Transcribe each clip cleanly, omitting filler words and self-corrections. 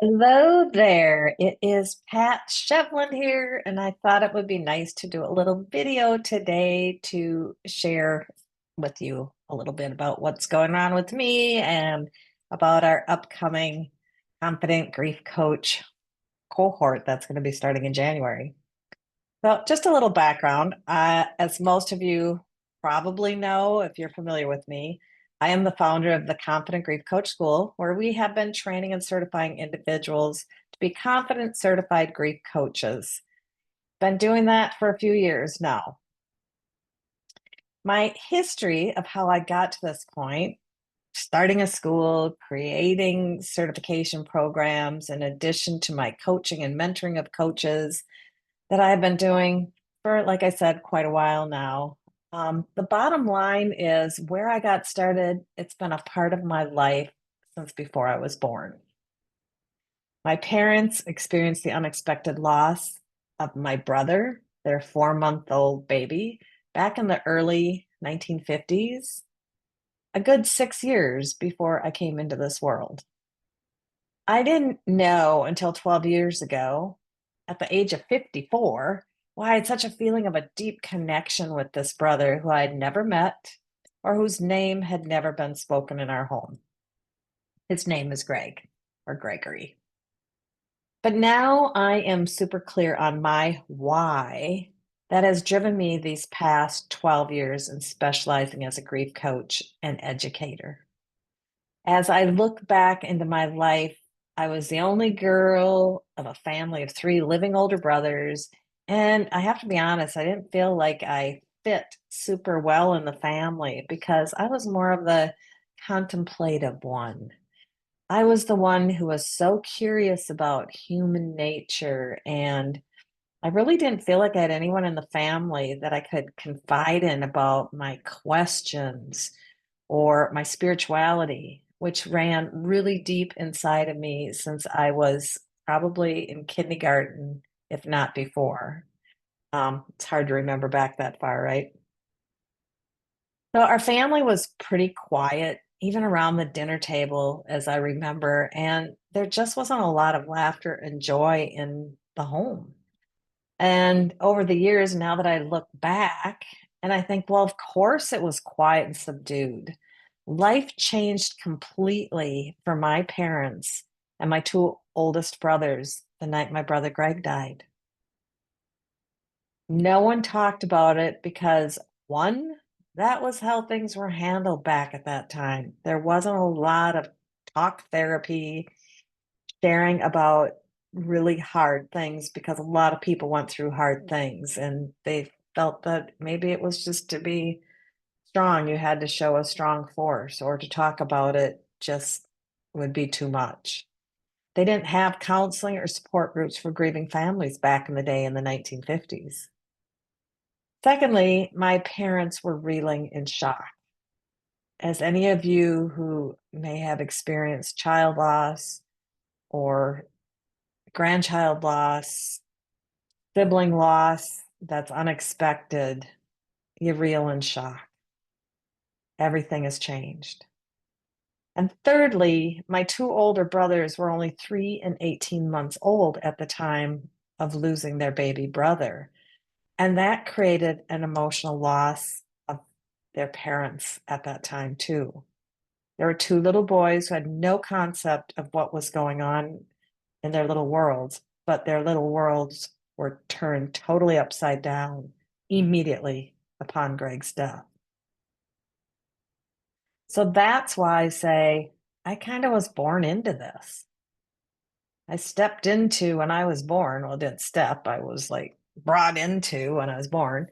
Hello there. It is Pat Sheveland here, and I thought it would be nice to do a little video today to share with you a little bit about what's going on with me and about our upcoming Confident Grief Coach cohort that's going to be starting in January. So, just a little background. As most of you probably know, if you're familiar with me, I am the founder of the Confident Grief Coach School, where we have been training and certifying individuals to be confident certified grief coaches. Been doing that for a few years now. My history of how I got to this point, starting a school, creating certification programs, in addition to my coaching and mentoring of coaches that I've been doing for, like I said, quite a while now. The bottom line is where I got started, it's been a part of my life since before I was born. My parents experienced the unexpected loss of my brother, their 4-month-old baby, back in the early 1950s, a good 6 years before I came into this world. I didn't know until 12 years ago, at the age of 54, why I had such a feeling of a deep connection with this brother who I had never met or whose name had never been spoken in our home. His name is Greg or Gregory. But now I am super clear on my why that has driven me these past 12 years in specializing as a grief coach and educator. As I look back into my life, I was the only girl of a family of three living older brothers. And I have to be honest, I didn't feel like I fit super well in the family because I was more of the contemplative one. I was the one who was so curious about human nature, and I really didn't feel like I had anyone in the family that I could confide in about my questions or my spirituality, which ran really deep inside of me since I was probably in kindergarten, if not before. It's hard to remember back that far, right? So our family was pretty quiet, even around the dinner table, as I remember, and there just wasn't a lot of laughter and joy in the home. And over the years, now that I look back and I think, well, of course it was quiet and subdued. Life changed completely for my parents and my two oldest brothers the night my brother Greg died. No one talked about it because, one, that was how things were handled back at that time. There wasn't a lot of talk therapy, sharing about really hard things because a lot of people went through hard things and they felt that maybe it was just to be strong, you had to show a strong force, or to talk about it just would be too much. They didn't have counseling or support groups for grieving families back in the day in the 1950s. Secondly, my parents were reeling in shock. As any of you who may have experienced child loss or grandchild loss, sibling loss that's unexpected, you reel in shock. Everything has changed. And thirdly, my two older brothers were only 3 and 18 months old at the time of losing their baby brother. And that created an emotional loss of their parents at that time, too. There were two little boys who had no concept of what was going on in their little worlds, but their little worlds were turned totally upside down immediately upon Greg's death. So that's why I say I kind of was born into this. I stepped into when I was born, well, I didn't step, I was like brought into when I was born,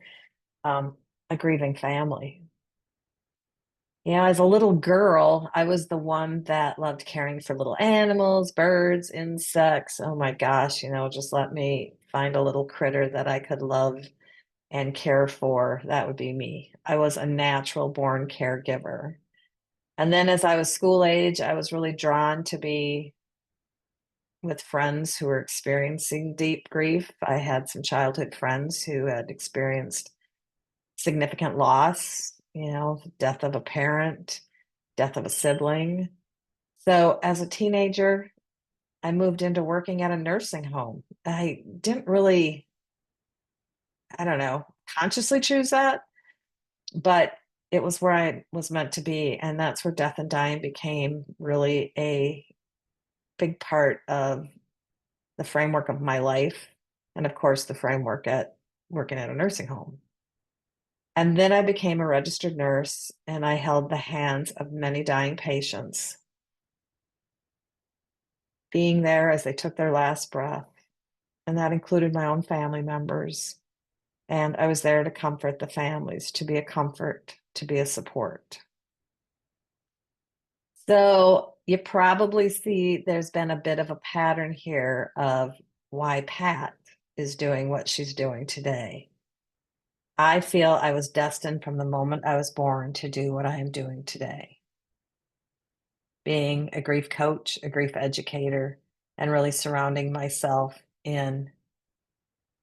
a grieving family. As a little girl, I was the one that loved caring for little animals, birds, insects. Oh my gosh, just let me find a little critter that I could love and care for. That would be me. I was a natural born caregiver. And then as I was school age, I was really drawn to be with friends who were experiencing deep grief. I had some childhood friends who had experienced significant loss, death of a parent, death of a sibling. So as a teenager, I moved into working at a nursing home. I didn't really, I don't know, consciously choose that, but it was where I was meant to be. And that's where death and dying became really a big part of the framework of my life. And of course, the framework at working at a nursing home. And then I became a registered nurse and I held the hands of many dying patients, being there as they took their last breath. And that included my own family members. And I was there to comfort the families, to be a comfort, to be a support. So you probably see there's been a bit of a pattern here of why Pat is doing what she's doing today. I feel I was destined from the moment I was born to do what I am doing today, being a grief coach, a grief educator, and really surrounding myself in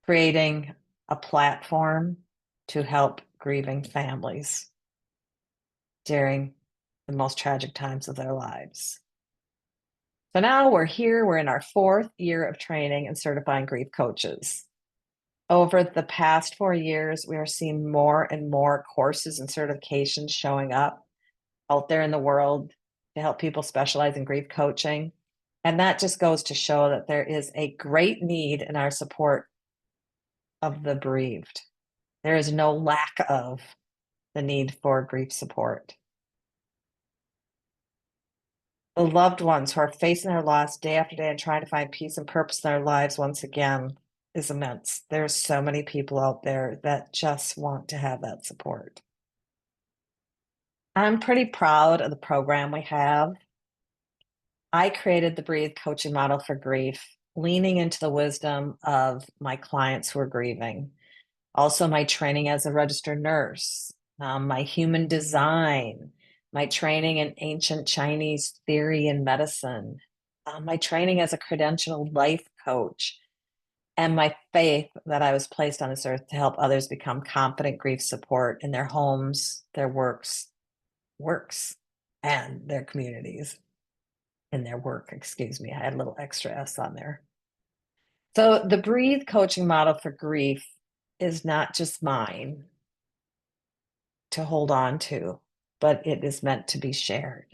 creating a platform to help grieving families during the most tragic times of their lives. So now we're here, we're in our 4th year of training and certifying grief coaches. Over the past 4 years, we are seeing more and more courses and certifications showing up out there in the world to help people specialize in grief coaching. And that just goes to show that there is a great need in our support of the bereaved. There is no lack of the need for grief support. The loved ones who are facing their loss day after day and trying to find peace and purpose in their lives once again is immense. There's so many people out there that just want to have that support. I'm pretty proud of the program we have. I created the Breathe coaching model for grief, leaning into the wisdom of my clients who are grieving. Also, my training as a registered nurse, my human design, my training in ancient Chinese theory and medicine, my training as a credentialed life coach, and my faith that I was placed on this earth to help others become confident grief support in their homes, their works, and their communities. In their work, excuse me. I had a little extra S on there. So the Breathe coaching model for grief is not just mine to hold on to, but it is meant to be shared.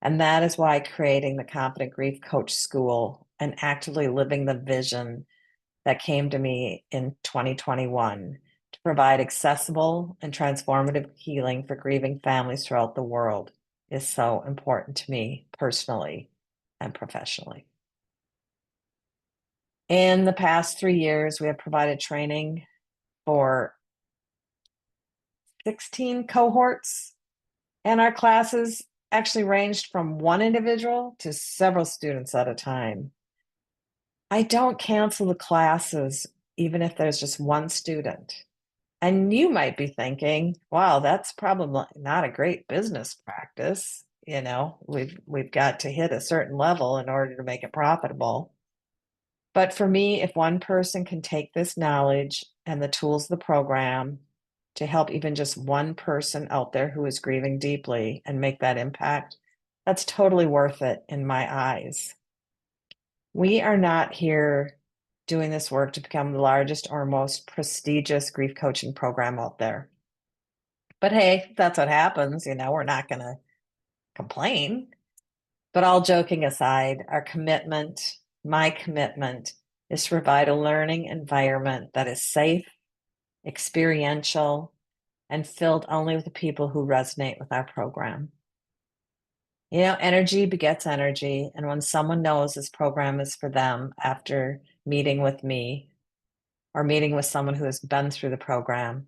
And that is why creating the Confident Grief Coach School and actively living the vision that came to me in 2021 to provide accessible and transformative healing for grieving families throughout the world is so important to me personally and professionally. In the past 3 years, we have provided training for 16 cohorts, and our classes actually ranged from one individual to several students at a time. I don't cancel the classes, even if there's just one student. And you might be thinking, wow, that's probably not a great business practice. We've got to hit a certain level in order to make it profitable. But for me, if one person can take this knowledge and the tools of the program to help even just one person out there who is grieving deeply and make that impact, that's totally worth it in my eyes. We are not here doing this work to become the largest or most prestigious grief coaching program out there. But hey, that's what happens. We're not going to complain. But all joking aside, my commitment, is to provide a learning environment that is safe, experiential, and filled only with the people who resonate with our program. Energy begets energy. And when someone knows this program is for them after meeting with me or meeting with someone who has been through the program,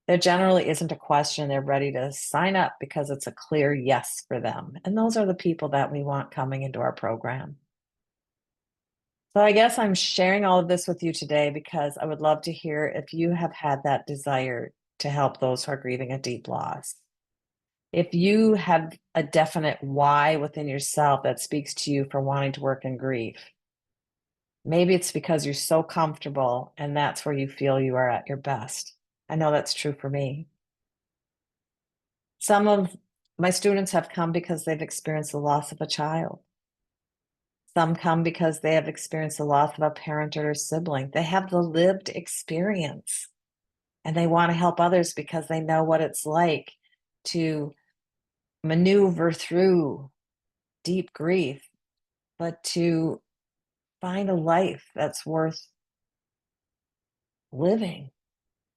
there generally isn't a question. They're ready to sign up because it's a clear yes for them. And those are the people that we want coming into our program. So I guess I'm sharing all of this with you today because I would love to hear if you have had that desire to help those who are grieving a deep loss. If you have a definite why within yourself that speaks to you for wanting to work in grief, maybe it's because you're so comfortable and that's where you feel you are at your best. I know that's true for me. Some of my students have come because they've experienced the loss of a child. Some come because they have experienced the loss of a parent or a sibling. They have the lived experience and they want to help others because they know what it's like to maneuver through deep grief, but to find a life that's worth living,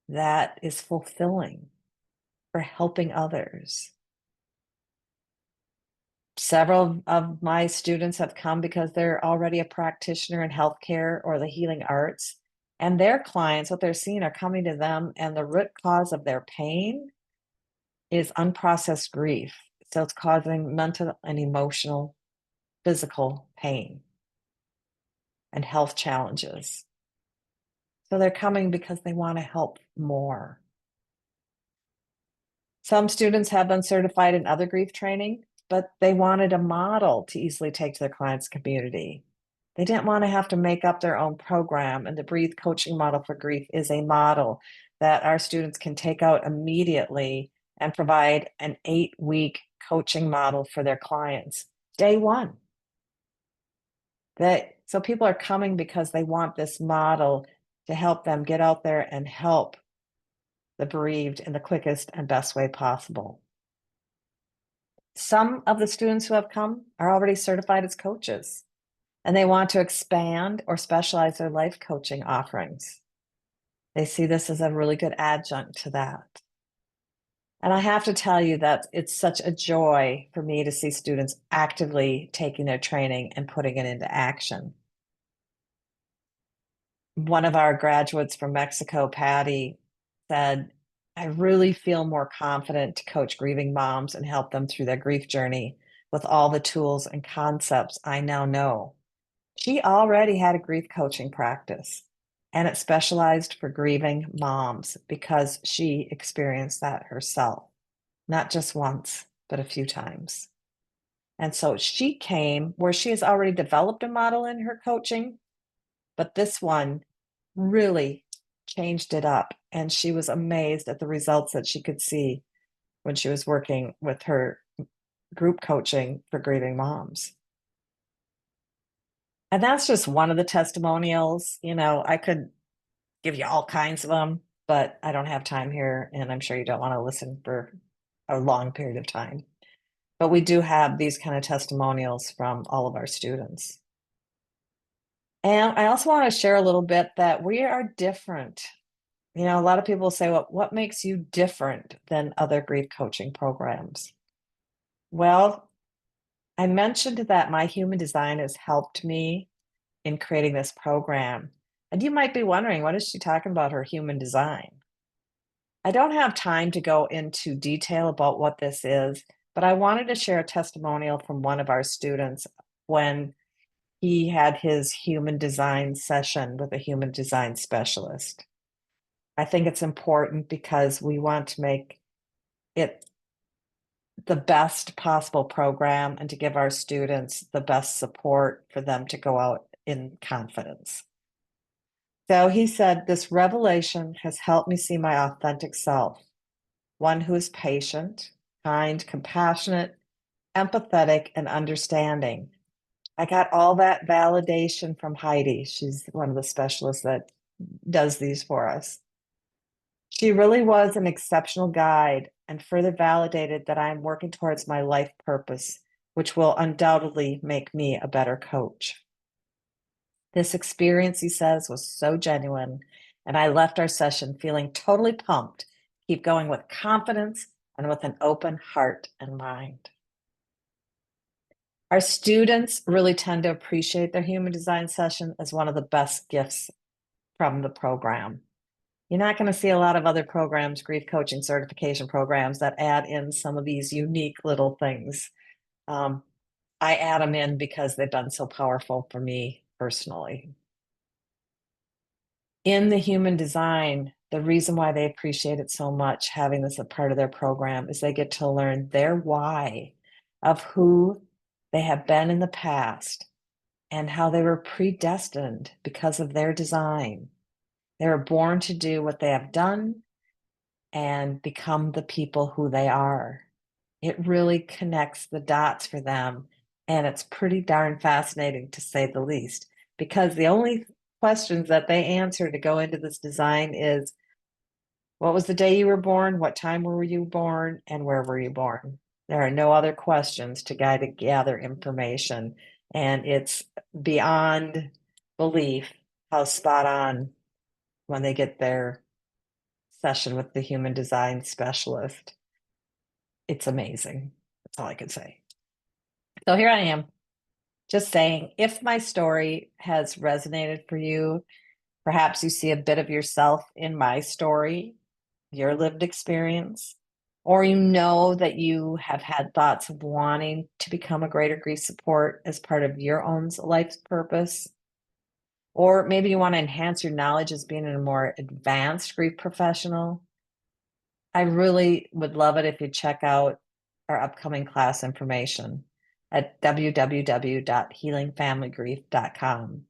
that is fulfilling for helping others. Several of my students have come because they're already a practitioner in healthcare or the healing arts, and their clients, what they're seeing, are coming to them, and the root cause of their pain is unprocessed grief. So it's causing mental and emotional, physical pain and health challenges. So they're coming because they want to help more. Some students have been certified in other grief training, but they wanted a model to easily take to their clients' community. They didn't want to have to make up their own program, and the Breathe coaching model for grief is a model that our students can take out immediately and provide an 8-week coaching model for their clients. Day one. So people are coming because they want this model to help them get out there and help the bereaved in the quickest and best way possible. Some of the students who have come are already certified as coaches, and they want to expand or specialize their life coaching offerings. They see this as a really good adjunct to that. And I have to tell you that it's such a joy for me to see students actively taking their training and putting it into action. One of our graduates from Mexico, Patty, said, I really feel more confident to coach grieving moms and help them through their grief journey with all the tools and concepts I now know. She already had a grief coaching practice, and it specialized for grieving moms because she experienced that herself, not just once, but a few times. And so she came where she has already developed a model in her coaching, but this one really changed it up. And she was amazed at the results that she could see when she was working with her group coaching for grieving moms. And that's just one of the testimonials. I could give you all kinds of them, but I don't have time here. And I'm sure you don't want to listen for a long period of time. But we do have these kind of testimonials from all of our students. And I also want to share a little bit that we are different. A lot of people say, well, what makes you different than other grief coaching programs? Well, I mentioned that my human design has helped me in creating this program. And you might be wondering, what is she talking about, her human design? I don't have time to go into detail about what this is, but I wanted to share a testimonial from one of our students when he had his human design session with a human design specialist. I think it's important because we want to make it the best possible program and to give our students the best support for them to go out in confidence. So he said, this revelation has helped me see my authentic self, one who is patient, kind, compassionate, empathetic, and understanding. I got all that validation from Heidi. She's one of the specialists that does these for us. She really was an exceptional guide and further validated that I am working towards my life purpose, which will undoubtedly make me a better coach. This experience, he says, was so genuine, and I left our session feeling totally pumped, keep going with confidence and with an open heart and mind. Our students really tend to appreciate their human design session as one of the best gifts from the program. You're not going to see a lot of other programs, grief coaching certification programs, that add in some of these unique little things. I add them in because they've been so powerful for me personally. In the human design, the reason why they appreciate it so much, having this a part of their program, is they get to learn their why of who they have been in the past and how they were predestined because of their design. They were born to do what they have done and become the people who they are. It really connects the dots for them And it's pretty darn fascinating, to say the least, because the only questions that they answer to go into this design is, what was the day you were born? What time were you born? And where were you born? There are no other questions to gather information. And it's beyond belief how spot on when they get their session with the human design specialist. It's amazing. That's all I can say. So here I am, just saying, if my story has resonated for you, perhaps you see a bit of yourself in my story, your lived experience, or you know that you have had thoughts of wanting to become a greater grief support as part of your own life's purpose, or maybe you want to enhance your knowledge as being a more advanced grief professional, I really would love it if you check out our upcoming class information at www.healingfamilygrief.com.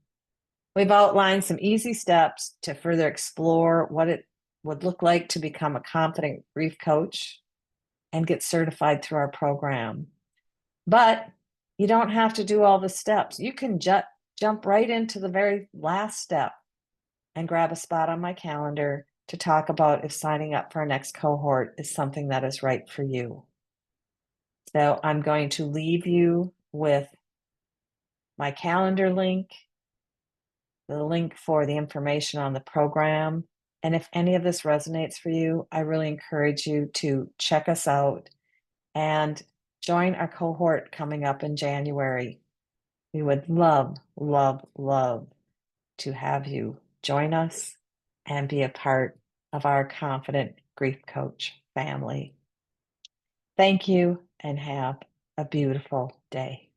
We've outlined some easy steps to further explore what it would look like to become a confident grief coach and get certified through our program. But you don't have to do all the steps. You can jump right into the very last step and grab a spot on my calendar to talk about if signing up for our next cohort is something that is right for you. So I'm going to leave you with my calendar link, the link for the information on the program. And if any of this resonates for you, I really encourage you to check us out and join our cohort coming up in January. We would love, love, love to have you join us and be a part of our Confident Grief Coach family. Thank you and have a beautiful day.